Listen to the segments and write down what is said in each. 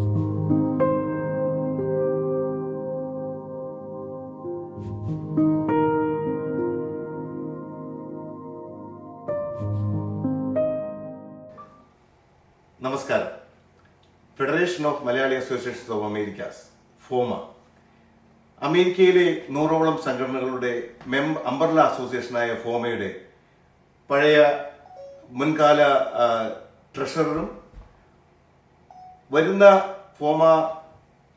നമസ്കാരം. Federation of Malayali associations of Americas FOMAA അമേരിക്കയിലെ 100ഓളം സംഘടനകളുടെ അംബർല അസോസിയേഷനായ ഫോമയുടെ പഴയ മുൻകാല ട്രഷററും വരുന്ന ഫോമ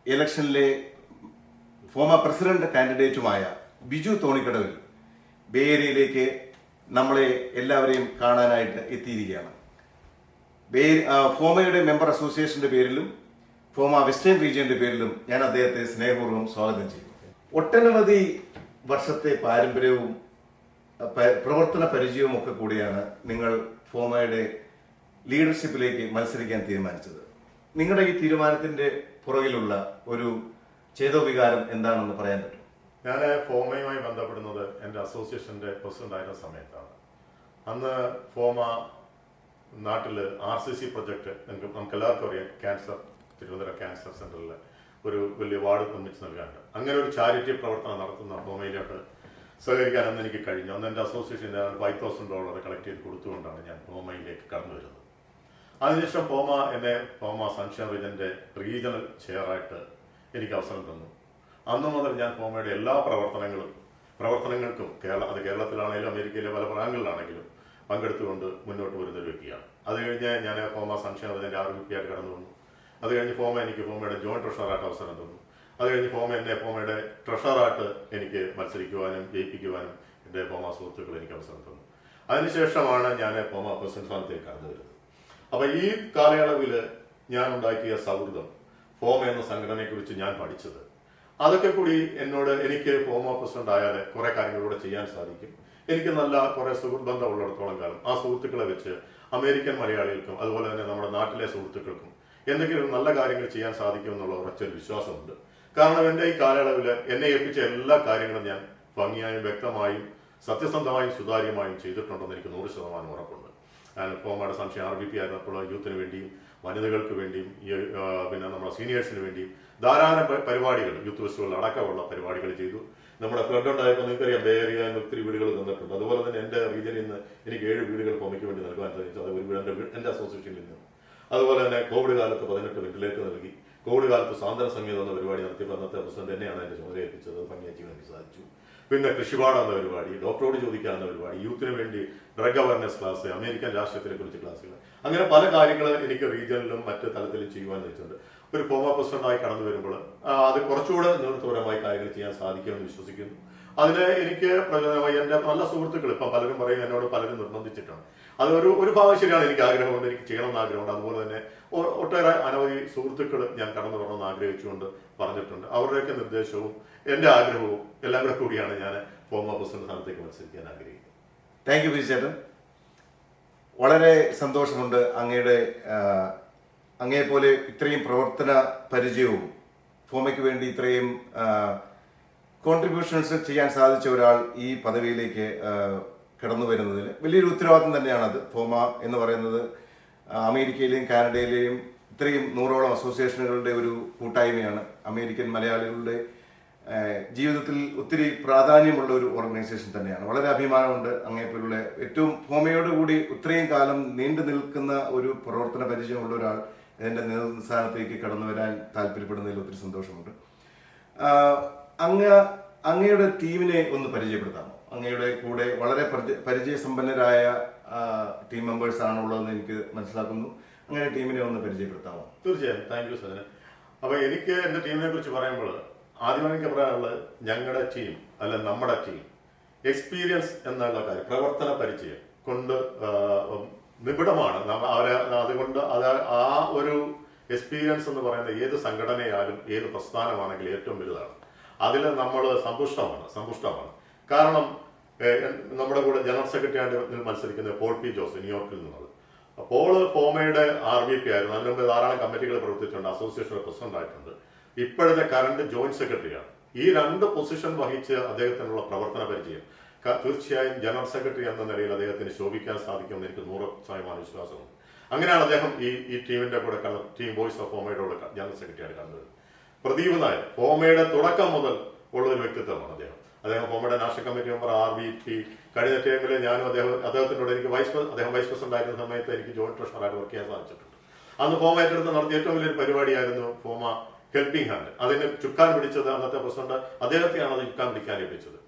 ഇലക്ഷനിലെ ഫോമ പ്രസിഡന്റ് കാൻഡിഡേറ്റുമായ ബിജു തോണിക്കടവിൽ ബേ ഏരിയയിലേക്ക് നമ്മളെ എല്ലാവരെയും കാണാനായിട്ട് എത്തിയിരിക്കുകയാണ്. ഫോമയുടെ മെമ്പർ അസോസിയേഷന്റെ പേരിലും ഫോമ വെസ്റ്റേൺ റീജിയന്റെ പേരിലും ഞാൻ അദ്ദേഹത്തെ സ്നേഹപൂർവ്വം സ്വാഗതം ചെയ്യുന്നു. ഒട്ടനവധി വർഷത്തെ പാരമ്പര്യവും പ്രവർത്തന പരിചയവും ഒക്കെ കൂടിയാണ് നിങ്ങൾ ഫോമയുടെ ലീഡർഷിപ്പിലേക്ക് മത്സരിക്കാൻ തീരുമാനിച്ചത്. നിങ്ങളുടെ ഈ തീരുമാനത്തിന്റെ പുറകിലുള്ള ഒരു ചേതോവികാരം എന്താണെന്ന് പറയാൻ പറ്റും? ഞാൻ ഫോമയുമായി ബന്ധപ്പെടുന്നത് എൻ്റെ അസോസിയേഷൻ്റെ പ്രസിഡന്റ് ആയിരുന്ന സമയത്താണ്. അന്ന് ഫോമ നാട്ടിൽ RCC പ്രൊജക്ട് നമുക്ക് എല്ലാവർക്കും അറിയാം, ക്യാൻസർ, തിരുവനന്തപുരം ക്യാൻസർ സെന്ററിൽ ഒരു വലിയ വാർഡ് നിർമ്മിച്ച് നൽകാനുണ്ട്. അങ്ങനെ ഒരു ചാരിറ്റി പ്രവർത്തനം നടത്തുന്ന ഫോമയിലോട്ട് സഹകരിക്കാൻ അന്ന് എനിക്ക് കഴിഞ്ഞു. അന്ന് എൻ്റെ അസോസിയേഷൻ $5,000 കളക്ട് ചെയ്ത് കൊടുത്തുകൊണ്ടാണ് ഞാൻ ഫോമയിലേക്ക് കടന്നു വരുന്നത്. അതിനുശേഷം ഫോമ സൺഷൈൻ റീജിയൻ്റെ റീജിയണൽ ചെയറായിട്ട് എനിക്ക് അവസരം തന്നു. അന്നു മുതൽ ഞാൻ ഫോമയുടെ എല്ലാ പ്രവർത്തനങ്ങൾക്കും അത് കേരളത്തിലാണെങ്കിലും അമേരിക്കയിലെ പല ഭാഗങ്ങളിലാണെങ്കിലും പങ്കെടുത്തുകൊണ്ട് മുന്നോട്ട് വരുന്ന ഒരു വ്യക്തിയാണ്. അത് കഴിഞ്ഞ് ഞാൻ ഫോമ സൺഷൈൻ റീജിയൻ്റെ RVP ആയിട്ട് കടന്നു വന്നു. അത് കഴിഞ്ഞ് എനിക്ക് ഫോമയുടെ ജോയിന്റ് ട്രഷറായിട്ട് അവസരം തന്നു. അത് കഴിഞ്ഞ് ഫോമയുടെ ട്രഷറായിട്ട് എനിക്ക് മത്സരിക്കുവാനും ജയിപ്പിക്കുവാനും എൻ്റെ ഫോമ സുഹൃത്തുക്കൾ എനിക്ക് അവസരം തന്നു. അതിനുശേഷമാണ് ഞാൻ ഫോമ പ്രസിഡന്റ് സ്ഥാനത്തേക്ക് കടന്നു വരുന്നത്. അപ്പോൾ ഈ കാലയളവിൽ ഞാൻ ഉണ്ടാക്കിയ സൗഹൃദം, ഫോമ എന്ന സംഘടനയെക്കുറിച്ച് ഞാൻ പഠിച്ചത്, അതൊക്കെ കൂടി എനിക്ക് ഫോമ പ്രസിഡന്റ് ആയാൽ കുറെ കാര്യങ്ങളിലൂടെ ചെയ്യാൻ സാധിക്കും. എനിക്ക് നല്ല കുറെ സുഹൃത്ത് ബന്ധം ഉള്ളിടത്തോളം കാലം ആ സുഹൃത്തുക്കളെ വെച്ച് അമേരിക്കൻ മലയാളികൾക്കും അതുപോലെ തന്നെ നമ്മുടെ നാട്ടിലെ സുഹൃത്തുക്കൾക്കും എന്തെങ്കിലും നല്ല കാര്യങ്ങൾ ചെയ്യാൻ സാധിക്കും എന്നുള്ള ഉറച്ചൊരു വിശ്വാസമുണ്ട്. കാരണം എൻ്റെ ഈ കാലയളവിൽ എന്നെ ഏൽപ്പിച്ച എല്ലാ കാര്യങ്ങളും ഞാൻ ഭംഗിയായും വ്യക്തമായും സത്യസന്ധമായും സുതാര്യമായും ചെയ്തിട്ടുണ്ടെന്ന് എനിക്ക് 100% ഉറപ്പുണ്ട്. ഞാൻ ഫോമയുടെ സൺഷൈൻ RVP ആയിരുന്നപ്പോൾ യൂത്തിന് വേണ്ടിയും വനിതകൾക്ക് വേണ്ടിയും പിന്നെ നമ്മുടെ സീനിയേഴ്സിന് വേണ്ടിയും ധാരാളം പരിപാടികൾ, യൂത്ത് ഫെസ്റ്റിവൽ അടക്കമുള്ള പരിപാടികൾ ചെയ്തു. നമ്മുടെ ഫ്ലഡ് ഉണ്ടായപ്പോൾ നിങ്ങൾക്കറിയാം, ബേ ഏരിയയിൽ ഒത്തിരി വീടുകൾ തന്നിട്ടുണ്ട്. അതുപോലെ തന്നെ എൻ്റെ റീജിയനിൽ നിന്ന് എനിക്ക് 7 വീടുകൾ ഫോമയ്ക്ക് വേണ്ടി നൽകാൻ സാധിച്ചു. അത് ഒരു വീട് എൻ്റെ അസോസിയേഷനിൽ നിന്ന്. അതുപോലെ തന്നെ കോവിഡ് കാലത്ത് 18 വെന്റിലേറ്റർ നൽകി. കോവിഡ് കാലത്ത് സാന്ത്വന സംഗീതം എന്ന പരിപാടി നടത്തിയപ്പോൾ അന്നത്തെ പ്രസിഡന്റ് എന്നെയാണ് എൻ്റെ ചുമതല ഏൽപ്പിച്ചത്. ഭംഗിയായി ചെയ്യാൻ എനിക്ക് സാധിച്ചു. പിന്നെ കൃഷിപാഠം എന്ന പരിപാടി, ഡോക്ടറോട് ചോദിക്കാവുന്ന പരിപാടി, യൂത്തിന് വേണ്ടി ഡ്രഗ് അവയർനെസ് ക്ലാസ്, അമേരിക്കൻ രാഷ്ട്രീയത്തിനെ കുറിച്ച് ക്ലാസ്സുകൾ, അങ്ങനെ പല കാര്യങ്ങൾ എനിക്ക് റീജിയനിലും മറ്റ് തലത്തിലും ചെയ്യുവാൻ വെച്ചിട്ടുണ്ട്. ഒരു ഫോമ പ്രസിഡന്റായി കടന്നു വരുമ്പോൾ അത് കുറച്ചുകൂടെ നേതൃത്വപരമായി കാര്യങ്ങൾ ചെയ്യാൻ സാധിക്കുമെന്ന് വിശ്വസിക്കുന്നു. അതിന് എനിക്ക് പ്രചോദനമായി എൻ്റെ നല്ല സുഹൃത്തുക്കൾ ഇപ്പം പലരും പറയും, എന്നോട് പലരും നിർബന്ധിച്ചിട്ടാണ്. അത് ഒരു ഭാഗം ശരിയാണ്, എനിക്ക് ആഗ്രഹമുണ്ട്, എനിക്ക് ചെയ്യണമെന്ന് ആഗ്രഹമുണ്ട്. അതുപോലെ തന്നെ ഒട്ടേറെ അനവധി സുഹൃത്തുക്കൾ ഞാൻ കടന്നു വരണമെന്ന് ആഗ്രഹിച്ചുകൊണ്ട് പറഞ്ഞിട്ടുണ്ട്. അവരുടെയൊക്കെ നിർദ്ദേശവും എൻ്റെ ആഗ്രഹവും എല്ലാം കൂടെ കൂടിയാണ് ഞാൻ ഫോമ പ്രസിഡന്റ് സ്ഥാനത്തേക്ക് മത്സരിക്കാൻ ആഗ്രഹിക്കുന്നത്. താങ്ക് യു ബിജു ചേട്ടൻ. വളരെ സന്തോഷമുണ്ട് അങ്ങയെപ്പോലെ ഇത്രയും പ്രവർത്തന പരിചയവും ഫോമയ്ക്ക് വേണ്ടി ഇത്രയും കോൺട്രിബ്യൂഷൻസ് ചെയ്യാൻ സാധിച്ച ഒരാൾ ഈ പദവിയിലേക്ക് കടന്നു വരുന്നതിൽ വലിയൊരു ഉത്തരവാദിത്വം തന്നെയാണത്. ഫോമ എന്ന് പറയുന്നത് അമേരിക്കയിലെയും കാനഡയിലെയും ഇത്രയും 100ഓളം അസോസിയേഷനുകളുടെ ഒരു കൂട്ടായ്മയാണ്. അമേരിക്കൻ മലയാളികളുടെ ജീവിതത്തിൽ ഒത്തിരി പ്രാധാന്യമുള്ള ഒരു ഓർഗനൈസേഷൻ തന്നെയാണ്. വളരെ അഭിമാനമുണ്ട് അങ്ങനെയുള്ള ഏറ്റവും ഫോമയോടുകൂടി ഇത്രയും കാലം നീണ്ടു നിൽക്കുന്ന ഒരു പ്രവർത്തന പരിചയമുള്ള ഒരാൾ എൻ്റെ നേതൃസ്ഥാനത്തേക്ക് കടന്നു വരാൻ താല്പര്യപ്പെടുന്നതിൽ ഒത്തിരി സന്തോഷമുണ്ട്. അങ്ങയുടെ ടീമിനെ ഒന്ന് പരിചയപ്പെടുത്താമോ? അങ്ങയുടെ കൂടെ വളരെ പരിചയസമ്പന്നരായ ടീം മെമ്പേഴ്സ് ആണുള്ളതെന്ന് എനിക്ക് മനസ്സിലാക്കുന്നു. അങ്ങനെ ടീമിനെ ഒന്ന് പരിചയപ്പെടുത്താമോ? തീർച്ചയായും. Thank you Sajana. അപ്പോൾ എനിക്ക് എൻ്റെ ടീമിനെ കുറിച്ച് പറയുമ്പോൾ ആദ്യമായി എനിക്ക് പറയാനുള്ളത്, ഞങ്ങളുടെ ടീം അല്ല നമ്മുടെ ടീം എക്സ്പീരിയൻസ് എന്നുള്ള കാര്യം, പ്രവർത്തന പരിചയം കൊണ്ട് നിബിഡമാണ്. അതുകൊണ്ട് ആ ഒരു എക്സ്പീരിയൻസ് എന്ന് പറയുന്നത് ഏത് സംഘടനയാലും ഏത് പ്രസ്ഥാനമാണെങ്കിലും ഏറ്റവും വലുതാണ്. അതിൽ നമ്മൾ സമ്പുഷ്ടമാണ്. കാരണം നമ്മുടെ കൂടെ ജനറൽ സെക്രട്ടറി ആയിട്ട് മത്സരിക്കുന്ന പോൾ പി ജോസ്, ന്യൂയോർക്കിൽ നിന്നുള്ളത്. പോള് ഫോമയുടെ RVP ആയിരുന്നു. അതിന് മുമ്പ് ധാരാളം കമ്മിറ്റികൾ പ്രവർത്തിച്ചിട്ടുണ്ട്, അസോസിയേഷന്റെ പ്രസിഡന്റ് ആയിട്ടുണ്ട്. ഇപ്പോഴത്തെ കറന്റ് ജോയിന്റ് സെക്രട്ടറിയാണ്. ഈ 2 പൊസിഷൻ വഹിച്ച് അദ്ദേഹത്തിനുള്ള പ്രവർത്തന പരിചയം തീർച്ചയായും ജനറൽ സെക്രട്ടറി എന്ന നിലയിൽ അദ്ദേഹത്തിന് ശോഭിക്കാൻ സാധിക്കുമെന്ന് എനിക്ക് 100% വിശ്വാസമുണ്ട്. അങ്ങനെയാണ് അദ്ദേഹം ഈ ടീമിന്റെ കൂടെ ടീം വോയിസ് ഓഫ് ഫോമയുടെ കൂടെ ജനറൽ സെക്രട്ടറിയാണ് കണ്ടത്. പ്രദീപ് നായർ ഫോമയുടെ തുടക്കം മുതൽ ഉള്ള ഒരു വ്യക്തിത്വമാണ് അദ്ദേഹം ഫോമയുടെ നാഷണൽ കമ്മിറ്റി മെമ്പർ RVP. കഴിഞ്ഞ ടൈമിൽ ഞാനും അദ്ദേഹത്തിനോട് എനിക്ക് അദ്ദേഹം വൈസ് പ്രസിഡന്റ് ആയിരുന്ന സമയത്ത് എനിക്ക് ജോയിന്റ് ട്രഷററായിട്ട് വർക്ക് ചെയ്യാൻ സാധിച്ചിട്ടുണ്ട്. അന്ന് ഫോമ ഏറ്റെടുത്ത് നടത്തിയ ഏറ്റവും വലിയൊരു പരിപാടിയായിരുന്നു ഫോമ ഹെൽപ്പിംഗ് ഹാൻഡ്. അതിന് ചുക്കാൻ പിടിച്ചത് അന്നത്തെ പ്രസിഡന്റ് അദ്ദേഹത്തെയാണ് അത് ചുക്കാൻ പിടിക്കാൻ ഏൽപ്പിച്ചത്.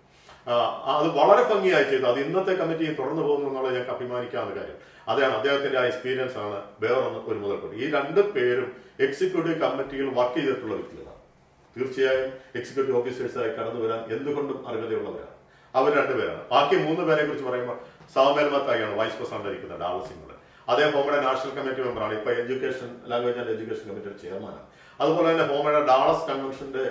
അത് വളരെ ഭംഗിയായി ചെയ്തു. അത് ഇന്നത്തെ കമ്മിറ്റി തുടർന്നു പോകുന്നു എന്നുള്ളത് ഞങ്ങൾക്ക് അഭിമാനിക്കാവുന്ന കാര്യം. അതാണ് അദ്ദേഹത്തിന്റെ ആ എക്സ്പീരിയൻസ് ആണ് വേറൊന്ന് ഒരു മുതൽക്കൂടി. ഈ രണ്ട് പേരും എക്സിക്യൂട്ടീവ് കമ്മിറ്റിയിൽ വർക്ക് ചെയ്തിട്ടുള്ള വ്യക്തികളാണ്. തീർച്ചയായും എക്സിക്യൂട്ടീവ് ഓഫീസേഴ്സായി കടന്നു വരാൻ എന്തുകൊണ്ടും അർഹതയുള്ളവരാണ് അവർ രണ്ടുപേരാണ്. ബാക്കി 3 പേരെ കുറിച്ച് പറയുമ്പോൾ സാമേൽ മത്തായിയാണ് വൈസ് പ്രസിഡന്റ് ഇരിക്കുന്നത് ഡാളസിംഗിൽ. അദ്ദേഹം ഫോമയുടെ നാഷണൽ കമ്മിറ്റി മെമ്പറാണ്. ഇപ്പൊ ലാംഗ്വേജ് ആൻഡ് എഡ്യൂക്കേഷൻ കമ്മിറ്റിയുടെ ചെയർമാനാണ്. അതുപോലെ തന്നെ ഫോമയുടെ ഡാളസ് കൺവെൻഷന്റെ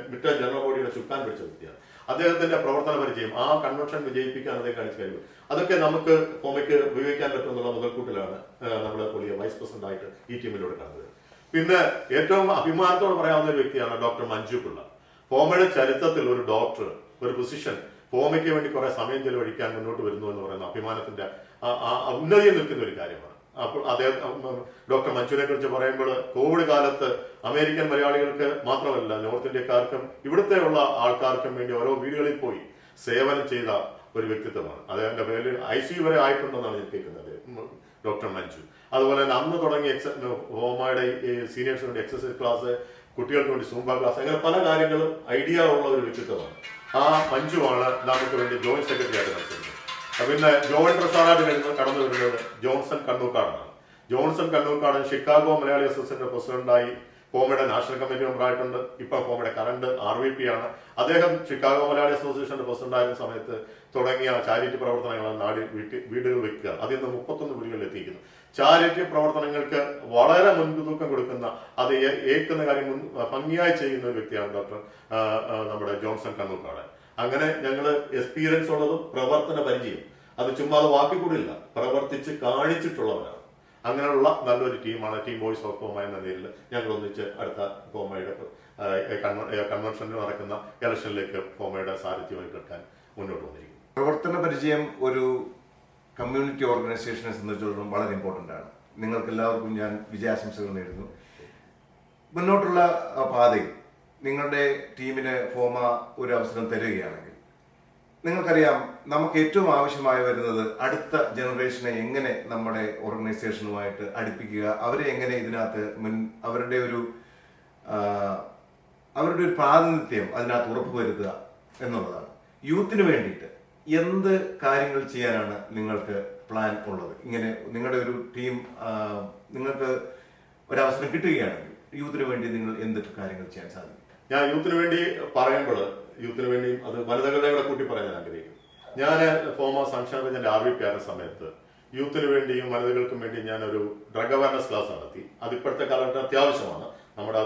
ബ്രിട്ടൻ ജനറൽ ബോഡിയുടെ ചുക്കാൻ പിടിച്ച വ്യക്തിയാണ്. അദ്ദേഹത്തിന്റെ പ്രവർത്തന പരിചയം, ആ കൺവെൻഷൻ വിജയിപ്പിക്കാൻ അദ്ദേഹം കാണിച്ചു കഴിയും, അതൊക്കെ നമുക്ക് ഫോമയ്ക്ക് ഉപയോഗിക്കാൻ പറ്റുമെന്നുള്ള മുതൽക്കൂട്ടിലാണ് നമ്മുടെ പുതിയ വൈസ് പ്രസിഡന്റ് ആയിട്ട് ഈ ടീമിലൂടെ കണ്ടത്. പിന്നെ ഏറ്റവും അഭിമാനത്തോടെ പറയാവുന്ന ഒരു വ്യക്തിയാണ് ഡോക്ടർ മഞ്ജു പിള്ള. ഫോമയുടെ ചരിത്രത്തിൽ ഒരു ഡോക്ടർ, ഒരു ഫിസിഷ്യൻ ഫോമയ്ക്ക് വേണ്ടി കുറെ സമയം ചെലവഴിക്കാൻ മുന്നോട്ട് വരുന്നു എന്ന് പറയുന്ന അഭിമാനത്തിന്റെ ഉന്നതിയിൽ നിൽക്കുന്ന ഒരു കാര്യമാണ്. അപ്പോൾ ഡോക്ടർ മഞ്ജുവിനെ കുറിച്ച് പറയുമ്പോൾ കോവിഡ് കാലത്ത് അമേരിക്കൻ മലയാളികൾക്ക് മാത്രമല്ല നോർത്ത് ഇന്ത്യക്കാർക്കും ഇവിടുത്തെ ഉള്ള ആൾക്കാർക്കും വേണ്ടി ഓരോ വീടുകളിൽ പോയി സേവനം ചെയ്ത ഒരു വ്യക്തിത്വമാണ്. അദ്ദേഹത്തിന്റെ പേര് ICU വരെ ആയിട്ടുണ്ടെന്നാണ് ഞാൻ കേൾക്കുന്നത് ഡോക്ടർ മഞ്ജു. അതുപോലെ തന്നെ അന്ന് തുടങ്ങിയ ഹോമയുടെ സീനിയേഴ്സിന് വേണ്ടി എക്സസൈസ് ക്ലാസ്, കുട്ടികൾക്ക് വേണ്ടി സൂംബ ക്ലാസ്, അങ്ങനെ പല കാര്യങ്ങളും ഐഡിയ ഉള്ള ഒരു വ്യക്തിത്വമാണ്. ആ മഞ്ജുവാണ് നമുക്ക് വേണ്ടി ജോയിന്റ് സെക്രട്ടറി ആയിട്ട് നടത്തുന്നത്. പിന്നെ ജോയിന്റ് ട്രഷററായിട്ട് കടന്നു വരുന്നത് ജോൺസൺ കണ്ണൂക്കാടാണ്. ജോൺസൺ കണ്ണൂക്കാടൻ ഷിക്കാഗോ മലയാളി അസോസിയേഷന്റെ പ്രസിഡന്റായി ഫോമയുടെ നാഷണൽ കമ്മിറ്റി മെമ്പറായിട്ടുണ്ട്. ഇപ്പൊ ഫോമയുടെ കറണ്ട് RVP ആണ്. അദ്ദേഹം ഷിക്കാഗോ മലയാളി അസോസിയേഷന്റെ പ്രസിഡന്റ് ആയിരുന്ന സമയത്ത് തുടങ്ങിയ ചാരിറ്റി പ്രവർത്തനങ്ങളാണ് വീടുകൾ വെക്കുക. അതിൽ നിന്ന് 31 വീടുകളിൽ എത്തിക്കുന്നു. ചാരിറ്റി പ്രവർത്തനങ്ങൾക്ക് വളരെ മുൻതൂക്കം കൊടുക്കുന്ന, അത് ഏൽക്കുന്ന കാര്യം ഭംഗിയായി ചെയ്യുന്ന ഒരു വ്യക്തിയാണ് നമ്മുടെ ജോൺസൺ കണ്ണൂക്കാടൻ. അങ്ങനെ ഞങ്ങള് എക്സ്പീരിയൻസ് ഉള്ളതും പ്രവർത്തന പരിചയം, അത് ചുമ്മാ അത് വാക്കിക്കൂടില്ല, പ്രവർത്തിച്ച് കാണിച്ചിട്ടുള്ളവരാണ്. അങ്ങനെയുള്ള നല്ലൊരു ടീമാണ് ടീം വോയിസ് ഓഫ് ഫോമ എന്ന നിലയിൽ ഞങ്ങൾ ഒന്നിച്ച് അടുത്ത ഫോമയുടെ കൺവെൻഷനിൽ നടക്കുന്ന ഇലക്ഷനിലേക്ക് ഫോമയുടെ സാരഥ്യമായി കേൾക്കാൻ മുന്നോട്ട് വന്നിരിക്കുന്നു. പ്രവർത്തന പരിചയം ഒരു കമ്മ്യൂണിറ്റി ഓർഗനൈസേഷനെ സംബന്ധിച്ചിടത്തോളം വളരെ ഇമ്പോർട്ടൻ്റ് ആണ്. നിങ്ങൾക്ക് എല്ലാവർക്കും ഞാൻ വിജയാശംസകൾ നേരുന്നു. മുന്നോട്ടുള്ള പാതയിൽ നിങ്ങളുടെ ടീമിന് ഫോമ ഒരു അവസരം തരികയാണെങ്കിൽ, നിങ്ങൾക്കറിയാം നമുക്ക് ഏറ്റവും ആവശ്യമായി വരുന്നത് അടുത്ത ജനറേഷനെ എങ്ങനെ നമ്മുടെ ഓർഗനൈസേഷനുമായിട്ട് അടുപ്പിക്കുക, അവരെ എങ്ങനെ ഇതിനകത്ത് അവരുടെ ഒരു പ്രാതിനിധ്യം അതിനകത്ത് ഉറപ്പുവരുത്തുക എന്നുള്ളതാണ്. യൂത്തിന് വേണ്ടിയിട്ട് എന്ത് കാര്യങ്ങൾ ചെയ്യാനാണ് നിങ്ങൾക്ക് പ്ലാൻ ഉള്ളത്? ഇങ്ങനെ നിങ്ങളുടെ ഒരു ടീം നിങ്ങൾക്ക് ഒരവസരം കിട്ടുകയാണെങ്കിൽ യൂത്തിന് വേണ്ടി നിങ്ങൾ എന്തൊക്കെ കാര്യങ്ങൾ ചെയ്യാൻ സാധിക്കും? ഞാൻ യൂത്തിന് വേണ്ടി പറയുമ്പോൾ യൂത്തിന് വേണ്ടി അത് വനിതകളുടെ കൂടെ കൂട്ടി പറയാൻ ആഗ്രഹിക്കുന്നു. ഞാൻ ഫോമ സൺഷൈൻ റേഞ്ചിന്റെ RVP ആയിരുന്ന സമയത്ത് യൂത്തിന് വേണ്ടിയും വനിതകൾക്കും വേണ്ടി ഞാനൊരു ഡ്രഗ് അവയർനെസ് ക്ലാസ് നടത്തി. അത് ഇപ്പോഴത്തെ കാലഘട്ടം അത്യാവശ്യമാണ്, നമ്മുടെ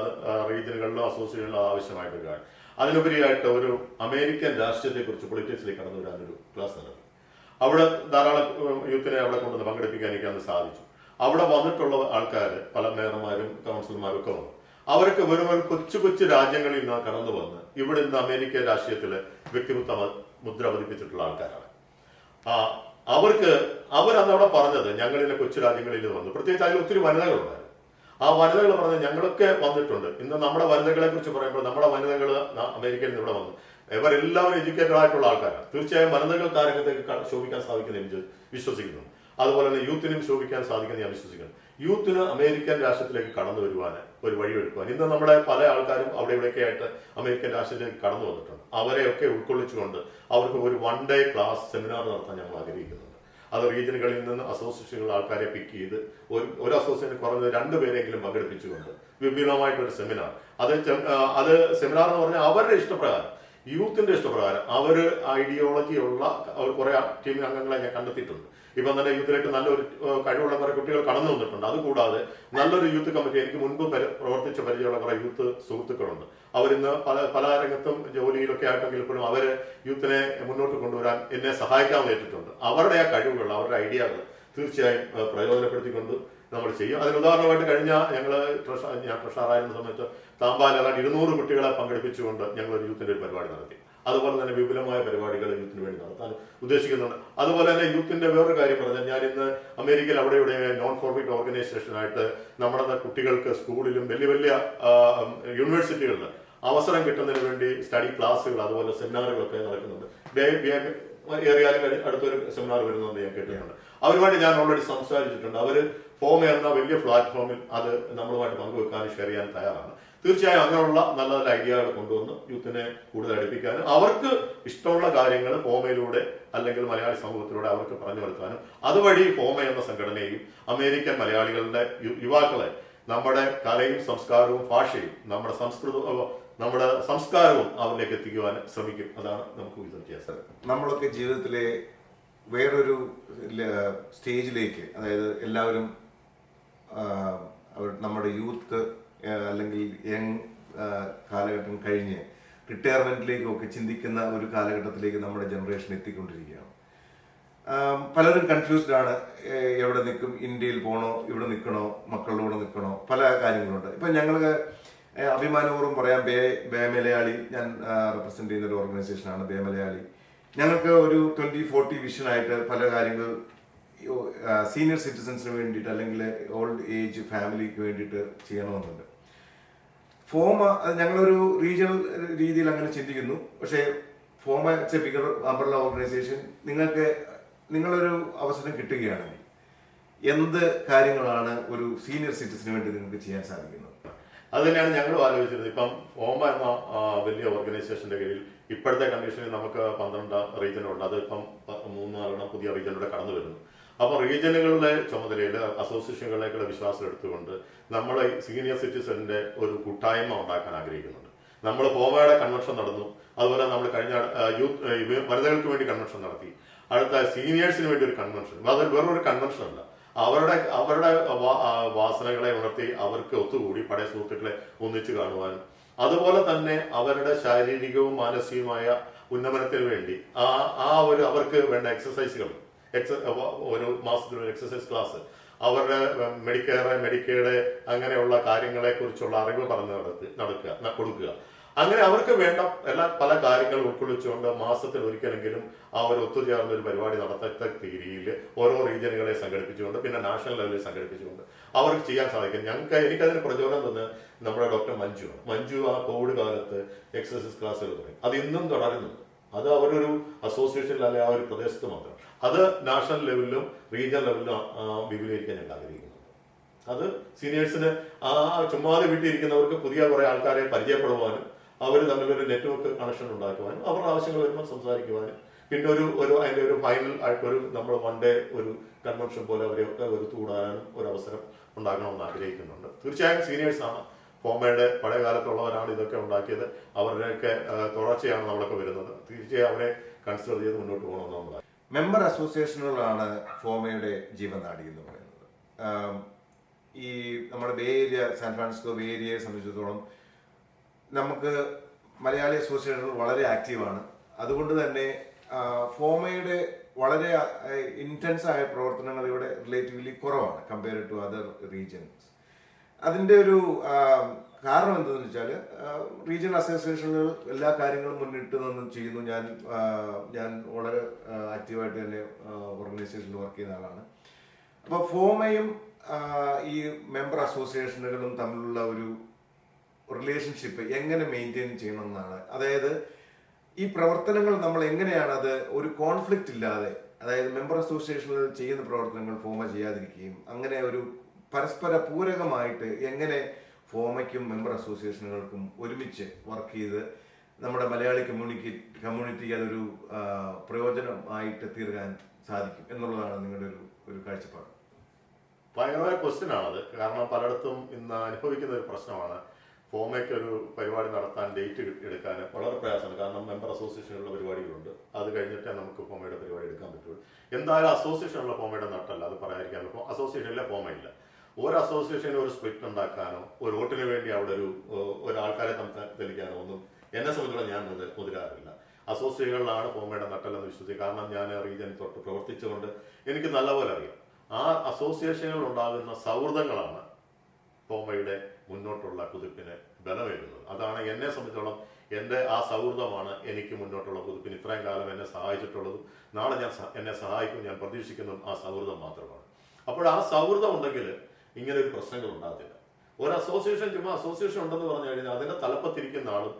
റീജിയനുകളിലോ അസോസിയേഷനിലോ ആവശ്യമായിട്ട് കാര്യം. അതിനുപരിയായിട്ട് ഒരു അമേരിക്കൻ രാഷ്ട്രീയത്തെക്കുറിച്ച്, പൊളിറ്റിക്സിലേക്ക് കടന്നു വരാനൊരു ക്ലാസ് നടത്തി. അവിടെ ധാരാളം യൂത്തിനെ അവിടെ കൊണ്ടുവന്ന് പങ്കെടുപ്പിക്കാൻ എനിക്ക് അന്ന് സാധിച്ചു. അവിടെ വന്നിട്ടുള്ള ആൾക്കാർ, പല മേയർമാരും കൗൺസിലർമാരും ഒക്കെ വന്നു. അവർക്ക് വെറും കൊച്ചു കൊച്ചു രാജ്യങ്ങളിൽ നിന്ന് കടന്നു വന്ന് ഇവിടെ നിന്ന് അമേരിക്കൻ രാഷ്ട്രീയത്തിൽ വ്യക്തിമുദ്ര പതിപ്പിച്ചിട്ടുള്ള ആൾക്കാരാണ്. അവരന്ന് അവിടെ പറഞ്ഞത് ഞങ്ങളിലെ കൊച്ചു രാജ്യങ്ങളിൽ നിന്ന് വന്നു. പ്രത്യേകിച്ച് അതിൽ ഒത്തിരി വനിതകളുണ്ടായിരുന്നു. ആ വനിതകൾ പറഞ്ഞ് ഞങ്ങളൊക്കെ വന്നിട്ടുണ്ട്. ഇന്ന് നമ്മുടെ വനിതകളെ കുറിച്ച് പറയുമ്പോൾ നമ്മുടെ വനിതകൾ അമേരിക്കയിൽ നിന്ന് ഇവിടെ വന്നു. ഇവരെല്ലാവരും എഡ്യൂക്കേറ്റഡ് ആയിട്ടുള്ള ആൾക്കാരാണ്. തീർച്ചയായും വനിതകൾക്ക് ആ രംഗത്തേക്ക് ശോഭിക്കാൻ സാധിക്കുന്ന വിശ്വസിക്കുന്നു. അതുപോലെ തന്നെ യൂത്തിനും ശോഭിക്കാൻ സാധിക്കുന്ന ഞാൻ വിശ്വസിക്കുന്നു. യൂത്തിന് അമേരിക്കൻ രാഷ്ട്രത്തിലേക്ക് കടന്നു വരുവാൻ ഒരു വഴിയൊരുക്കുവാൻ ഇന്ന് നമ്മുടെ പല ആൾക്കാരും അവിടെ ഇവിടെയൊക്കെ ആയിട്ട് അമേരിക്കൻ രാഷ്ട്രത്തിലേക്ക് കടന്നു വന്നിട്ടുണ്ട്. അവരെയൊക്കെ ഉൾക്കൊള്ളിച്ചുകൊണ്ട് അവർക്ക് ഒരു 1 ഡേ ക്ലാസ് സെമിനാർ നടത്താൻ ഞങ്ങൾ ആഗ്രഹിക്കുന്നുണ്ട്. അത് റീജിയനുകളിൽ നിന്ന് അസോസിയേഷനുകൾ ആൾക്കാരെ പിക്ക് ചെയ്ത് ഒരു അസോസിയേഷൻ കുറഞ്ഞത് 2 പേരെങ്കിലും പങ്കെടുപ്പിച്ചുകൊണ്ട് വിപുലമായിട്ടൊരു സെമിനാർ, അത് സെമിനാർ എന്ന് പറഞ്ഞാൽ അവരുടെ ഇഷ്ടപ്രകാരം, യൂത്തിന്റെ ഇഷ്ടപ്രകാരം അവർ ഐഡിയോളജി ഉള്ള കുറെ ടീം അംഗങ്ങളെ ഞാൻ കണ്ടെത്തിയിട്ടുണ്ട്. ഇപ്പം തന്നെ യൂത്തിലേക്ക് നല്ലൊരു കഴിവുള്ള കുറെ കുട്ടികൾ കടന്നു വന്നിട്ടുണ്ട്. അതുകൂടാതെ നല്ലൊരു യൂത്ത് കമ്മിറ്റി, എനിക്ക് മുൻപ് പ്രവർത്തിച്ച പരിചയമുള്ള കുറെ യൂത്ത് സുഹൃത്തുക്കളുണ്ട്. അവരിന്ന് പല രംഗത്തും ജോലിയിലൊക്കെ ആയിട്ടെങ്കിൽ പോലും അവര് യൂത്തിനെ മുന്നോട്ട് കൊണ്ടുവരാൻ എന്നെ സഹായിക്കാൻ നേരിട്ടുണ്ട്. അവരുടെ ആ കഴിവുകൾ, അവരുടെ ഐഡിയകൾ തീർച്ചയായും പ്രയോജനപ്പെടുത്തിക്കൊണ്ട് നമ്മൾ ചെയ്യും. അതിന് ഉദാഹരണമായിട്ട് ഞാൻ ട്രഷറായിരുന്ന സമയത്ത് താമ്പാല 200 കുട്ടികളെ പങ്കെടുപ്പിച്ചുകൊണ്ട് ഞങ്ങൾ ഒരു യൂത്തിന്റെ ഒരു പരിപാടി നടത്തി. അതുപോലെ തന്നെ വിപുലമായ പരിപാടികൾ യൂത്തിന് വേണ്ടി നടത്താൻ ഉദ്ദേശിക്കുന്നുണ്ട്. അതുപോലെ തന്നെ യൂത്തിന്റെ വേറൊരു കാര്യം പറഞ്ഞാൽ, ഞാൻ ഇന്ന് അമേരിക്കയിൽ അവിടെ ഇവിടെ നോൺ പ്രോഫിറ്റ് ഓർഗനൈസേഷനായിട്ട് നമ്മുടെ കുട്ടികൾക്ക് സ്കൂളിലും വലിയ വലിയ യൂണിവേഴ്സിറ്റികളിൽ അവസരം കിട്ടുന്നതിന് വേണ്ടി സ്റ്റഡി ക്ലാസ്സുകൾ അതുപോലെ സെമിനാറുകളൊക്കെ നടക്കുന്നുണ്ട്. ഏറിയാലും അടുത്തൊരു സെമിനാർ വരുന്നുണ്ട് ഞാൻ കേട്ടിട്ടുണ്ട്. അവരുമായിട്ട് ഞാൻ ഓൾറെഡി സംസാരിച്ചിട്ടുണ്ട്. അവര് ഫോം എന്ന വലിയ പ്ലാറ്റ്ഫോമിൽ അത് നമ്മളുമായിട്ട് പങ്കുവെക്കാനും ഷെയർ ചെയ്യാൻ തയ്യാറാണ്. തീർച്ചയായും അങ്ങനെയുള്ള നല്ല നല്ല ഐഡിയകൾ കൊണ്ടുവന്ന് യൂത്തിനെ കൂടുതൽ അടുപ്പിക്കാനും അവർക്ക് ഇഷ്ടമുള്ള കാര്യങ്ങൾ ഫോമയിലൂടെ അല്ലെങ്കിൽ മലയാളി സമൂഹത്തിലൂടെ അവർക്ക് പറഞ്ഞു കൊടുക്കാനും അതുവഴി ഫോമ എന്ന സംഘടനയും അമേരിക്കൻ മലയാളികളുടെ യുവാക്കളെ നമ്മുടെ കലയും സംസ്കാരവും ഭാഷയും നമ്മുടെ സംസ്കാരവും അവരിലേക്ക് എത്തിക്കുവാൻ ശ്രമിക്കും. അതാണ് നമുക്ക് വിചാരിക്കുക. നമ്മളൊക്കെ ജീവിതത്തിലെ വേറൊരു സ്റ്റേജിലേക്ക്, അതായത് എല്ലാവരും നമ്മുടെ യൂത്ത് അല്ലെങ്കിൽ യങ് കാലഘട്ടം കഴിഞ്ഞ് റിട്ടയർമെന്റിലേക്കൊക്കെ ചിന്തിക്കുന്ന ഒരു കാലഘട്ടത്തിലേക്ക് നമ്മുടെ ജനറേഷൻ എത്തിക്കൊണ്ടിരിക്കുകയാണ്. പലരും കൺഫ്യൂസ്ഡ് ആണ്. എവിടെ നിൽക്കും, ഇന്ത്യയിൽ പോകണോ, ഇവിടെ നിൽക്കണോ, മക്കളുടെ കൂടെ നിൽക്കണോ, പല കാര്യങ്ങളുണ്ട്. ഇപ്പം ഞങ്ങൾ അഭിമാനപൂർവ്വം പറയാം, ബേ മലയാളി, ഞാൻ റെപ്രസെന്റ് ചെയ്യുന്ന ഒരു ഓർഗനൈസേഷനാണ് ബേ മലയാളി. ഞങ്ങൾക്ക് ഒരു 2040 വിഷനായിട്ട് പല കാര്യങ്ങൾ സീനിയർ സിറ്റിസൺസിന് വേണ്ടിയിട്ട് അല്ലെങ്കിൽ ഓൾഡ് ഏജ് ഫാമിലിക്ക് വേണ്ടിയിട്ട് ചെയ്യണമെന്നുണ്ട്. ഫോമ ഞങ്ങളൊരു റീജിയണൽ രീതിയിൽ അങ്ങനെ ചിന്തിക്കുന്നു. പക്ഷേ FOMAA it's a bigger umbrella organisation. നിങ്ങളൊരു അവസരം കിട്ടുകയാണെങ്കിൽ എന്ത് കാര്യങ്ങളാണ് ഒരു സീനിയർ സിറ്റിസന് വേണ്ടി നിങ്ങൾക്ക് ചെയ്യാൻ സാധിക്കുന്നത്? അത് തന്നെയാണ് ഞങ്ങളും ആലോചിച്ചത്. ഇപ്പം ഫോമ എന്ന വലിയ ഓർഗനൈസേഷന്റെ കീഴിൽ ഇപ്പോഴത്തെ കണ്ടീഷനിൽ നമുക്ക് 12 റീജിയനുണ്ട്. അത് ഇപ്പം 3-4 പുതിയ റീജിയനിലൂടെ കടന്നു വരുന്നു. അപ്പോൾ റീജിയനുകളുടെ ചുമതലയിൽ അസോസിയേഷനുകളിലേക്കുള്ള വിശ്വാസം എടുത്തുകൊണ്ട് നമ്മൾ സീനിയർ സിറ്റിസന്റെ ഒരു കൂട്ടായ്മ ഉണ്ടാക്കാൻ ആഗ്രഹിക്കുന്നുണ്ട്. നമ്മൾ ഫോമയുടെ കൺവെൻഷൻ നടന്നു. അതുപോലെ നമ്മൾ കഴിഞ്ഞ വനിതകൾക്ക് വേണ്ടി കൺവെൻഷൻ നടത്തി. അടുത്ത സീനിയേഴ്സിന് വേണ്ടി ഒരു കൺവെൻഷൻ. അത് വേറൊരു കൺവെൻഷൻ അല്ല. അവരുടെ വാസനകളെ ഉണർത്തി അവർക്ക് ഒത്തുകൂടി പഴയ സുഹൃത്തുക്കളെ ഒന്നിച്ചു കാണുവാനും അതുപോലെ തന്നെ അവരുടെ ശാരീരികവും മാനസികവുമായ ഉന്നമനത്തിന് വേണ്ടി അവർക്ക് വേണ്ട എക്സസൈസുകൾ, ഒരു മാസത്തിൽ ഒരു എക്സസൈസ് ക്ലാസ്, അവരുടെ മെഡിക്കേഡ് അങ്ങനെയുള്ള കാര്യങ്ങളെ കുറിച്ചുള്ള അറിവ് പറഞ്ഞു കൊടുക്കുക. അങ്ങനെ അവർക്ക് വേണ്ട പല കാര്യങ്ങൾ ഉൾക്കൊള്ളിച്ചുകൊണ്ട് മാസത്തിൽ ഒരിക്കലെങ്കിലും അവർ ഒത്തുചേർന്ന ഒരു പരിപാടി നടത്തത്ത രീതിയിൽ ഓരോ റീജിയനുകളെ സംഘടിപ്പിച്ചുകൊണ്ട് പിന്നെ നാഷണൽ ലെവലിൽ സംഘടിപ്പിച്ചുകൊണ്ട് അവർക്ക് ചെയ്യാൻ സാധിക്കും. എനിക്കതിന് പ്രചോദനം തന്നെ നമ്മുടെ ഡോക്ടർ മഞ്ജു ആ കോവിഡ് കാലത്ത് എക്സസൈസ് ക്ലാസ്സുകൾ തുടങ്ങി. അത് ഇന്നും തുടരുന്നുണ്ട്. അത് അവരൊരു അസോസിയേഷനിൽ അല്ലെങ്കിൽ ആ ഒരു പ്രദേശത്ത് മാത്രം. അത് നാഷണൽ ലെവലിലും റീജിയണൽ ലെവലിലും വിപുലീകരിക്കാൻ ഞങ്ങൾ ആഗ്രഹിക്കുന്നു. അത് സീനിയേഴ്സിന് ചുമ്മാതെ വീട്ടിലിരിക്കുന്നവർക്ക് പുതിയ കുറെ ആൾക്കാരെ പരിചയപ്പെടുവാനും അവർ തമ്മിലൊരു നെറ്റ്വർക്ക് കണക്ഷൻ ഉണ്ടാക്കുവാനും അവരുടെ ആവശ്യങ്ങൾ വരുമ്പോൾ സംസാരിക്കുവാനും പിന്നെ അതിന്റെ ഒരു ഫൈനൽ ആയിട്ടൊരു നമ്മൾ വൺ ഡേ ഒരു കൺവെൻഷൻ പോലെ അവരെയൊക്കെ ഒരു കൂടാനും ഒരു അവസരം ഉണ്ടാക്കണമെന്ന് ആഗ്രഹിക്കുന്നുണ്ട്. തീർച്ചയായും സീനിയേഴ്സാണ്, ഫോമയുടെ പഴയ കാലത്തുള്ളവരാണ് ഇതൊക്കെ ഉണ്ടാക്കിയത്. അവരുടെയൊക്കെ തുടർച്ചയാണ് നമ്മളൊക്കെ വരുന്നത്. തീർച്ചയായും അവരെ കൺസിഡർ ചെയ്ത് മുന്നോട്ട് പോകണമെന്ന് നമ്മൾ. മെമ്പർ അസോസിയേഷനുകളാണ് ഫോമയുടെ ജീവനാടി എന്ന് പറയുന്നത്. ഈ നമ്മുടെ bay area, San Francisco bay ഏരിയയെ സംബന്ധിച്ചിടത്തോളം നമുക്ക് മലയാളി അസോസിയേഷനുകൾ വളരെ ആക്റ്റീവാണ്. അതുകൊണ്ട് തന്നെ ഫോമയുടെ വളരെ ഇൻറ്റൻസ് ആയ പ്രവർത്തനങ്ങൾ ഇവിടെ റിലേറ്റീവ്ലി കുറവാണ് കമ്പയർഡ് ടു അതർ റീജിയൻസ്. അതിൻ്റെ ഒരു കാരണം എന്താണെന്ന് വെച്ചാൽ റീജിയണൽ അസോസിയേഷനുകൾ എല്ലാ കാര്യങ്ങളും മുന്നിട്ട് നിന്ന് ചെയ്യുന്നു. ഞാൻ വളരെ ആക്റ്റീവായിട്ട് തന്നെ ഓർഗനൈസേഷനിൽ വർക്ക് ചെയ്യുന്ന ആളാണ്. അപ്പോൾ ഫോമയും ഈ മെമ്പർ അസോസിയേഷനുകളും തമ്മിലുള്ള ഒരു റിലേഷൻഷിപ്പ് എങ്ങനെ മെയിൻറ്റെയിൻ ചെയ്യണമെന്നാണ്. അതായത് ഈ പ്രവർത്തനങ്ങൾ നമ്മൾ എങ്ങനെയാണ് അത് ഒരു കോൺഫ്ലിക്റ്റ് ഇല്ലാതെ, അതായത് മെമ്പർ അസോസിയേഷനുകൾ ചെയ്യുന്ന പ്രവർത്തനങ്ങൾ ഫോമ ചെയ്യാതിരിക്കുകയും അങ്ങനെ ഒരു പരസ്പര പൂരകമായിട്ട് എങ്ങനെ ഫോമയ്ക്കും മെമ്പർ അസോസിയേഷനുകൾക്കും ഒരുമിച്ച് വർക്ക് ചെയ്ത് നമ്മുടെ മലയാളി കമ്മ്യൂണിറ്റിക്ക് അതൊരു പ്രയോജനമായിട്ട് തീർക്കാൻ സാധിക്കും എന്നുള്ളതാണ് നിങ്ങളുടെ ഒരു കാഴ്ചപ്പാട്. ഭയങ്കരമായ ക്വസ്റ്റ്യൻ ആണത്. കാരണം പലയിടത്തും ഇന്ന് അനുഭവിക്കുന്ന ഒരു പ്രശ്നമാണ്. ഫോമയ്ക്ക് ഒരു പരിപാടി നടത്താൻ ഡേറ്റ് എടുക്കാൻ വളരെ പ്രയാസമാണ്. കാരണം മെമ്പർ അസോസിയേഷനുള്ള പരിപാടികളുണ്ട്. അത് കഴിഞ്ഞിട്ടേ നമുക്ക് ഫോമയുടെ പരിപാടി എടുക്കാൻ പറ്റുള്ളൂ. എന്തായാലും അസോസിയേഷനുള്ള ഫോമയുടെ നട്ടല്ല, അത് പറയാതിരിക്കാൻ പറ്റും. അസോസിയേഷനിലെ ഫോമയില്ല. ഒരു അസോസിയേഷന് ഒരു സ്പ്ലിറ്റ് ഉണ്ടാക്കാനോ ഒരു വോട്ടിന് വേണ്ടി അവിടെ ഒരാൾക്കാരെ തെളിക്കാനോ ഒന്നും എന്നെ സംബന്ധിച്ചുള്ള ഞാൻ മുതിരാറില്ല. അസോസിയേഷനുകളിലാണ് ഫോമയുടെ നട്ടല്ലെന്ന് വിശ്വസിക്കുക. കാരണം ഞാൻ റീജിയൻ തൊട്ട് പ്രവർത്തിച്ചുകൊണ്ട് എനിക്ക് നല്ലപോലെ അറിയാം. ആ അസോസിയേഷനുകളിൽ ഉണ്ടാകുന്ന സൗഹൃദങ്ങളാണ് ഫോമയുടെ മുന്നോട്ടുള്ള കുതിപ്പിന് ബലമേകുന്നത്. അതാണ് എന്നെ സംബന്ധിച്ചോളം എൻ്റെ ആ സൗഹൃദമാണ് എനിക്ക് മുന്നോട്ടുള്ള കുതിപ്പിന് ഇത്രയും കാലം എന്നെ സഹായിച്ചിട്ടുള്ളതും നാളെ എന്നെ സഹായിക്കും ഞാൻ പ്രതീക്ഷിക്കുന്നതും ആ സൗഹൃദം മാത്രമാണ്. അപ്പോൾ ആ സൗഹൃദം ഉണ്ടെങ്കിൽ ഇങ്ങനെ ഒരു പ്രശ്നങ്ങൾ ഉണ്ടാകത്തില്ല. ഒരു അസോസിയേഷൻ ചുമ്മാ അസോസിയേഷൻ ഉണ്ടെന്ന് പറഞ്ഞു കഴിഞ്ഞാൽ അതിന്റെ തലപ്പത്തിരിക്കുന്ന ആളും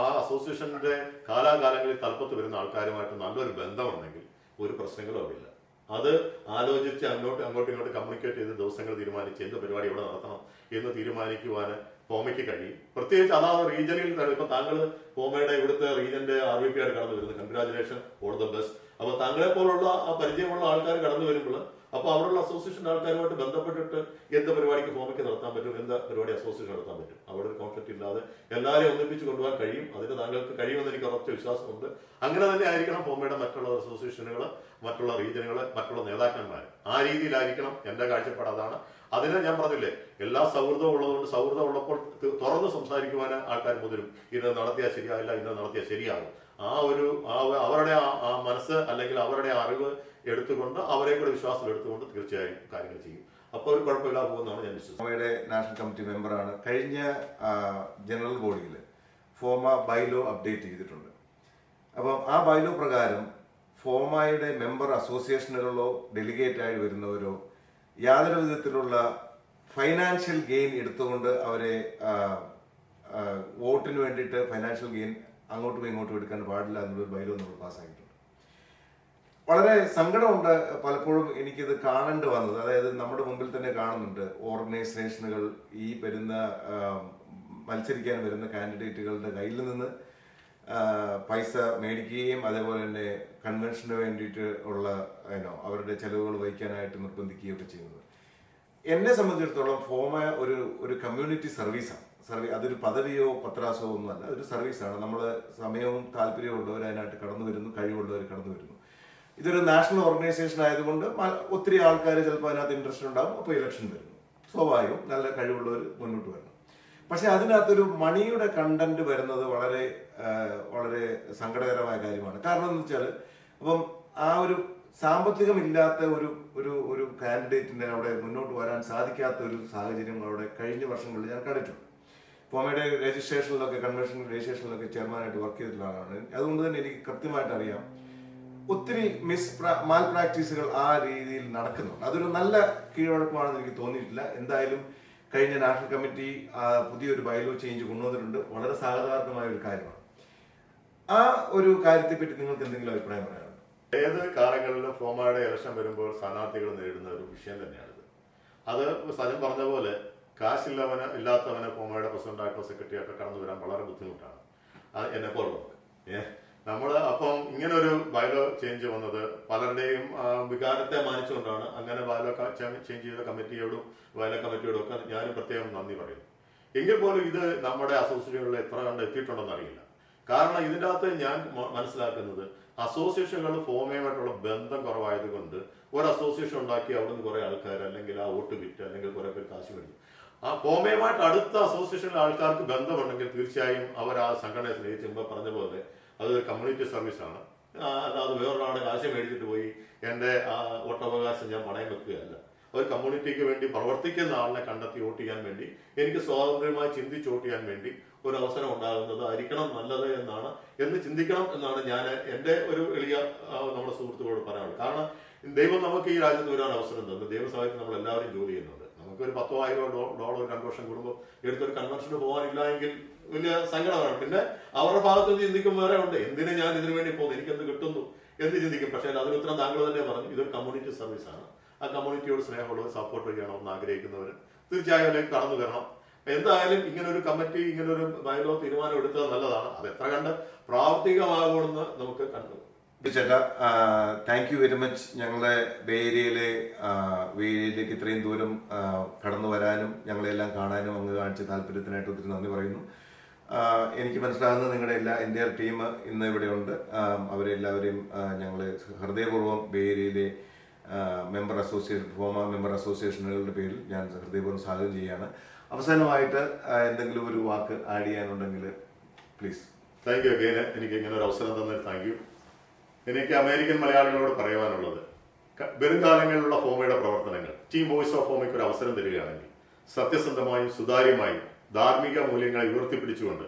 ആ അസോസിയേഷന്റെ കാലാകാലങ്ങളിൽ തലപ്പത്ത് വരുന്ന ആൾക്കാരുമായിട്ട് നല്ലൊരു ബന്ധമുണ്ടെങ്കിൽ ഒരു പ്രശ്നങ്ങളും അവിടെ. അത് ആലോചിച്ച് അങ്ങോട്ടും ഇങ്ങോട്ട് കമ്മ്യൂണിക്കേറ്റ് ചെയ്ത് ദിവസങ്ങൾ തീരുമാനിച്ച് എന്ത് പരിപാടി ഇവിടെ നടത്തണം എന്ന് തീരുമാനിക്കുവാൻ ഫോമയ്ക്ക് കഴിയും. പ്രത്യേകിച്ച് അതാത് റീജിയനിൽ ഇപ്പൊ താങ്കൾ ഫോമയുടെ ഇവിടുത്തെ റീജിയന്റെ RVP ആയിട്ട് കടന്നു വരുന്നത്, കൺഗ്രാജുലേഷൻ, ഓൾ ദ ബെസ്റ്റ്. അപ്പൊ താങ്കളെ പോലുള്ള ആ പരിചയമുള്ള ആൾക്കാർ കടന്നു വരുമ്പോൾ അപ്പൊ അവിടെയുള്ള അസോസിയേഷൻ ആൾക്കാരുമായിട്ട് ബന്ധപ്പെട്ടിട്ട് എന്ത് പരിപാടിക്ക് ഫോമയ്ക്ക് നടത്താൻ പറ്റും, എന്ത് പരിപാടി അസോസിയേഷൻ നടത്താൻ പറ്റും, അവിടെ ഒരു കോൺഫ്ലിക്റ്റ് ഇല്ലാതെ എല്ലാവരെയും ഒന്നിപ്പിച്ച് കൊണ്ടുപോകാൻ കഴിയും. അതിന് താങ്കൾക്ക് കഴിയുമെന്ന് എനിക്ക് ഉറച്ച വിശ്വാസമുണ്ട്. അങ്ങനെ തന്നെ ആയിരിക്കണം ഫോമയുടെ മറ്റുള്ള അസോസിയേഷനുകൾ, മറ്റുള്ള റീജിയനുകൾ, മറ്റുള്ള നേതാക്കന്മാർ. ആ രീതിയിലായിരിക്കണം എൻ്റെ കാഴ്ചപ്പാട്. അതാണ് അതിനെ ഞാൻ പറഞ്ഞില്ലേ, എല്ലാ സൗഹൃദവും ഉള്ളതുകൊണ്ട് സൗഹൃദം ഉള്ളപ്പോൾ തുറന്ന് സംസാരിക്കുവാൻ ആൾക്കാർ മുതിരും. ഇന്നത് നടത്തിയാൽ ശരിയാവില്ല, ഇന്നത് നടത്തിയാൽ ശരിയാകും. അവരുടെ ആ മനസ്സ് അല്ലെങ്കിൽ അവരുടെ അറിവ് എടുത്തുകൊണ്ട് അവരെ കൂടെ വിശ്വാസം എടുത്തുകൊണ്ട് തീർച്ചയായും കാര്യങ്ങൾ ചെയ്യും. അപ്പോൾ ഒരു കുഴപ്പമില്ലാതെ പോകുന്നതാണ് ഞാൻ വിശ്വസിക്കുന്നത്. ഫോമയുടെ നാഷണൽ കമ്മിറ്റി മെമ്പറാണ്. കഴിഞ്ഞ ജനറൽ ബോഡിയിൽ ഫോമ ബൈലോ അപ്ഡേറ്റ് ചെയ്തിട്ടുണ്ട്. അപ്പം ആ ബൈലോ പ്രകാരം ഫോമയുടെ മെമ്പർ അസോസിയേഷനുകളോ ഡെലിഗേറ്റായി വരുന്നവരോ യാതൊരു വിധത്തിലുള്ള ഫൈനാൻഷ്യൽ ഗെയിൻ എടുത്തുകൊണ്ട് അവരെ വോട്ടിന് വേണ്ടിയിട്ട് ഫൈനാൻഷ്യൽ ഗെയിൻ അങ്ങോട്ടും ഇങ്ങോട്ടും എടുക്കാൻ പാടില്ല എന്നുള്ളൊരു ബൈലോ നമ്മൾ പാസ്സാക്കിയിട്ടുണ്ട്. വളരെ സങ്കടമുണ്ട് പലപ്പോഴും എനിക്കിത് കാണേണ്ടി വന്നത്. അതായത് നമ്മുടെ മുമ്പിൽ തന്നെ കാണുന്നുണ്ട് ഓർഗനൈസേഷനുകൾ ഈ മത്സരിക്കാൻ വരുന്ന കാൻഡിഡേറ്റുകളുടെ കയ്യിൽ നിന്ന് പൈസ മേടിക്കുകയും അതേപോലെ തന്നെ കൺവെൻഷന് വേണ്ടിയിട്ട് ഉള്ള അവരുടെ ചെലവുകൾ വഹിക്കാനായിട്ട് നിർബന്ധിക്കുകയും ഒക്കെ ചെയ്യുന്നത്. എന്നെ സംബന്ധിച്ചിടത്തോളം ഫോമ ഒരു കമ്മ്യൂണിറ്റി സർവീസാണ്. അതൊരു പദവിയോ പത്രാസോ ഒന്നുമല്ല, അതൊരു സർവീസാണ്. നമ്മൾ സമയവും താല്പര്യവും ഉള്ളവർ അതിനായിട്ട് കടന്നു വരുന്നു, കഴിവുള്ളവർ കടന്നു വരുന്നു. ഇതൊരു നാഷണൽ ഓർഗനൈസേഷൻ ആയതുകൊണ്ട് ഒത്തിരി ആൾക്കാർ ചിലപ്പോൾ അതിനകത്ത് ഇൻട്രസ്റ്റ് ഉണ്ടാകും. അപ്പോൾ ഇലക്ഷൻ വരുന്നു, സ്വാഭാവികം നല്ല കഴിവുള്ളവർ മുന്നോട്ട് വരണം. പക്ഷെ അതിനകത്തൊരു മണിയുടെ കണ്ടന്റ് വരുന്നത് വളരെ വളരെ സങ്കടകരമായ കാര്യമാണ്. കാരണം എന്ന് വെച്ചാൽ അപ്പം ആ ഒരു സാമ്പത്തികമില്ലാത്ത ഒരു കാൻഡിഡേറ്റിന് അവിടെ മുന്നോട്ട് വരാൻ സാധിക്കാത്ത ഒരു സാഹചര്യം അവിടെ കഴിഞ്ഞ വർഷങ്ങളിൽ ഞാൻ കണ്ടിട്ടുണ്ട്. ഫോമയുടെ രജിസ്ട്രേഷനിലൊക്കെ കൺവെൻഷൻ രജിസ്ട്രേഷനിലൊക്കെ ചെയർമാനായിട്ട് വർക്ക് ചെയ്തിട്ടുള്ള ആളാണ്. അതുകൊണ്ട് തന്നെ എനിക്ക് കൃത്യമായിട്ട് അറിയാം ഒത്തിരി മാൽ പ്രാക്ടീസുകൾ ആ രീതിയിൽ നടക്കുന്നുണ്ട്. അതൊരു നല്ല കീഴ്വഴക്കമാണെന്ന് എനിക്ക് തോന്നിയിട്ടില്ല. എന്തായാലും കഴിഞ്ഞ നാഷണൽ കമ്മിറ്റി പുതിയൊരു ബൈലോ ചേഞ്ച് കൊണ്ടുവന്നിട്ടുണ്ട്. വളരെ സാധാരണമായ ഒരു കാര്യമാണ്. ആ ഒരു കാര്യത്തെപ്പറ്റി നിങ്ങൾക്ക് എന്തെങ്കിലും അഭിപ്രായം പറയാനുണ്ടോ? ഏത് കാലങ്ങളിലും ഫോമയുടെ ഇലക്ഷൻ വരുമ്പോൾ സ്ഥാനാർത്ഥികൾ നേരിടുന്ന ഒരു വിഷയം തന്നെയാണിത്. അത് സജൻ പറഞ്ഞ പോലെ ഇല്ലാത്തവന് ഫോമയുടെ പ്രസിഡന്റായിട്ടോ സെക്രട്ടറി ആയിട്ടോ കടന്നു വരാൻ വളരെ ബുദ്ധിമുട്ടാണ് എന്നെ പോലുള്ളവർക്ക്. നമ്മൾ അപ്പം ഇങ്ങനെ ഒരു ബൈലോ ചേഞ്ച് വന്നത് പലരുടെയും വികാരത്തെ മാനിച്ചുകൊണ്ടാണ്. അങ്ങനെ ബൈലോ ചേഞ്ച് ചെയ്ത കമ്മിറ്റിയോടും ബൈലോ കമ്മിറ്റിയോടും ഒക്കെ ഞാൻ പ്രത്യേകം നന്ദി പറയുന്നു. എങ്കിൽ പോലും ഇത് നമ്മുടെ അസോസിയേഷനുകളിൽ എത്ര കണ്ട് എത്തിയിട്ടുണ്ടെന്ന് അറിയില്ല. കാരണം ഇതിൻ്റെ അകത്ത് ഞാൻ മനസ്സിലാക്കുന്നത് അസോസിയേഷനുകൾ ഫോമയുമായിട്ടുള്ള ബന്ധം കുറവായതുകൊണ്ട് ഒരു അസോസിയേഷൻ ഉണ്ടാക്കി അവിടുന്ന് കുറെ ആൾക്കാർ അല്ലെങ്കിൽ ആ വോട്ട് വിറ്റ് അല്ലെങ്കിൽ കുറെ പേർ കാശ് മേടിച്ചു. ആ ഫോമയുമായിട്ട് അടുത്ത അസോസിയേഷനിലെ ആൾക്കാർക്ക് ബന്ധമുണ്ടെങ്കിൽ തീർച്ചയായും അവർ ആ സംഘടനയെ സ്നേഹിച്ച് പറഞ്ഞ പോലെ അതൊരു കമ്മ്യൂണിറ്റി സർവീസാണ്. അല്ലാതെ വേറൊരാളുടെ കാശ് മേടിച്ചിട്ട് പോയി എൻ്റെ വോട്ടവകാശം ഞാൻ പണയം വെക്കുകയല്ല. ഒരു കമ്മ്യൂണിറ്റിക്ക് വേണ്ടി പ്രവർത്തിക്കുന്ന ആളിനെ കണ്ടെത്തി വോട്ട് ചെയ്യാൻ വേണ്ടി, എനിക്ക് സ്വാതന്ത്ര്യമായി ചിന്തിച്ച് വോട്ട് ചെയ്യാൻ വേണ്ടി ഒരു അവസരം ഉണ്ടാകുന്നത് ആയിരിക്കണം നല്ലത് എന്ന് ചിന്തിക്കണം എന്നാണ് ഞാൻ എൻ്റെ ഒരു എളിയ നമ്മുടെ സുഹൃത്തുക്കളോട് പറയാനുള്ളത്. കാരണം ദൈവം നമുക്ക് ഈ രാജ്യത്ത് വരാൻ അവസരം തന്നു. ദൈവസഹായത്തിൽ നമ്മൾ എല്ലാവരും ജോലി ചെയ്യുന്നുണ്ട്. നമുക്കൊരു $10,000 2 വർഷം കൂടുമ്പോൾ എടുത്തൊരു കൺവെൻഷന് പോകാനില്ല എങ്കിൽ വലിയ സങ്കടമാണ്. പിന്നെ അവരുടെ ഭാഗത്ത് നിന്ന് ചിന്തിക്കും വേറെ ഉണ്ട്, എന്തിനു ഞാൻ ഇതിനു വേണ്ടി പോകുന്നു, എനിക്കെന്ത് കിട്ടുന്നു എന്ന് ചിന്തിക്കും. പക്ഷേ അതിന് ഉത്തരം താങ്കൾ തന്നെ പറഞ്ഞു, ഇതൊരു കമ്മ്യൂണിറ്റി സർവീസാണ്. ആ കമ്മ്യൂണിറ്റിയോട് സ്നേഹമുള്ളവർ സപ്പോർട്ട് ചെയ്യണമെന്ന് ആഗ്രഹിക്കുന്നവർ തീർച്ചയായും അതിലേക്ക് കടന്നു വരണം. എന്തായാലും ഇങ്ങനൊരു കമ്മിറ്റി ഇങ്ങനൊരു ബൈലോ തീരുമാനം എടുത്തത് നല്ലതാണ്. അത് എത്ര കണ്ട് പ്രാവർത്തികമാകുമെന്ന് നമുക്ക് കണ്ടു. ചേട്ടാ, താങ്ക് യു വെരി മച്ച്. ഞങ്ങളുടെ ബേ ഏരിയയിലേക്ക് ഇത്രയും ദൂരം കടന്നു വരാനും ഞങ്ങളെല്ലാം കാണാനും അങ്ങ് കാണിച്ച താല്പര്യത്തിനായിട്ട് ഒത്തിരി നന്ദി പറയുന്നു. എനിക്ക് മനസ്സിലാകുന്നത് നിങ്ങളുടെ എൻ്റെ ടീം ഇന്ന് ഇവിടെ ഉണ്ട്. അവരെല്ലാവരെയും ഞങ്ങൾ ഹൃദയപൂർവ്വം ബേ ഏരിയയിലെ ഫോമ മെമ്പർ അസോസിയേഷനുകളുടെ പേരിൽ ഞാൻ ഹൃദയപൂർവ്വം സ്വാഗതം ചെയ്യുകയാണ്. അവസാനമായിട്ട് എന്തെങ്കിലും ഒരു വാക്ക് ആഡ് ചെയ്യാനുണ്ടെങ്കിൽ പ്ലീസ്. Thank you again. എനിക്ക് ഇങ്ങനെ ഒരു അവസരം തന്നതിൽ താങ്ക് യു. എനിക്ക് അമേരിക്കൻ മലയാളികളോട് പറയുവാനുള്ളത്, വരുംകാലങ്ങളിലുള്ള ഫോമയുടെ പ്രവർത്തനങ്ങൾ ടീം വോയിസ് ഓഫ് ഫോമയ്ക്ക് ഒരു അവസരം തരികയാണെങ്കിൽ സത്യസന്ധമായും സുതാര്യമായും ധാർമ്മിക മൂല്യങ്ങളെ ഉയർത്തിപ്പിടിച്ചുകൊണ്ട്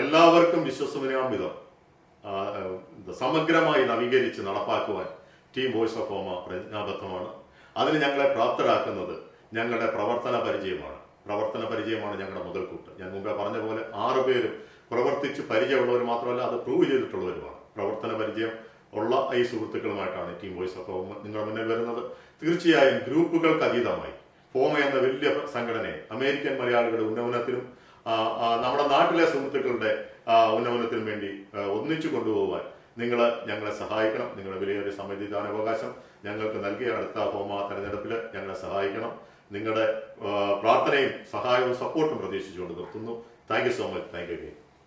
എല്ലാവർക്കും വിശ്വസനീയമാം വിധം സമഗ്രമായി നവീകരിച്ച് നടപ്പാക്കുവാൻ ടീം വോയിസ് ഓഫ് ഫോമ പ്രതിജ്ഞാബദ്ധമാണ്. അതിന് ഞങ്ങളെ പ്രാപ്തരാക്കുന്നത് ഞങ്ങളുടെ പ്രവർത്തന പരിചയമാണ് ഞങ്ങളുടെ മുതൽക്കൂട്ട്. ഞാൻ മുമ്പേ പറഞ്ഞ പോലെ 6 പേരും പ്രവർത്തിച്ച് പരിചയമുള്ളവർ മാത്രമല്ല, അത് പ്രൂവ് ചെയ്തിട്ടുള്ളവരുമാണ്. പ്രവർത്തന പരിചയം ഉള്ള ഈ സുഹൃത്തുക്കളുമായിട്ടാണ് ടീം വോയിസ് ഓഫ് ഫോമ നിങ്ങളുടെ മുന്നിൽ വരുന്നത്. തീർച്ചയായും ഗ്രൂപ്പുകൾക്ക് അതീതമായി ഫോമ എന്ന വലിയ സംഘടനയെ അമേരിക്കൻ മലയാളികളുടെ ഉന്നമനത്തിനും നമ്മുടെ നാട്ടിലെ സുഹൃത്തുക്കളുടെ ഉന്നമനത്തിനും വേണ്ടി ഒന്നിച്ചു കൊണ്ടുപോകാൻ നിങ്ങൾ ഞങ്ങളെ സഹായിക്കണം. നിങ്ങളുടെ വിലയേറിയ സമ്മതിദാനാവകാശം ഞങ്ങൾക്ക് നൽകിയ അടുത്ത ഫോമ തെരഞ്ഞെടുപ്പിൽ ഞങ്ങളെ സഹായിക്കണം. നിങ്ങളുടെ പ്രാർത്ഥനയും സഹായവും സപ്പോർട്ടും പ്രതീക്ഷിച്ചുകൊണ്ട് നിർത്തുന്നു. Thank you so much. Thank you.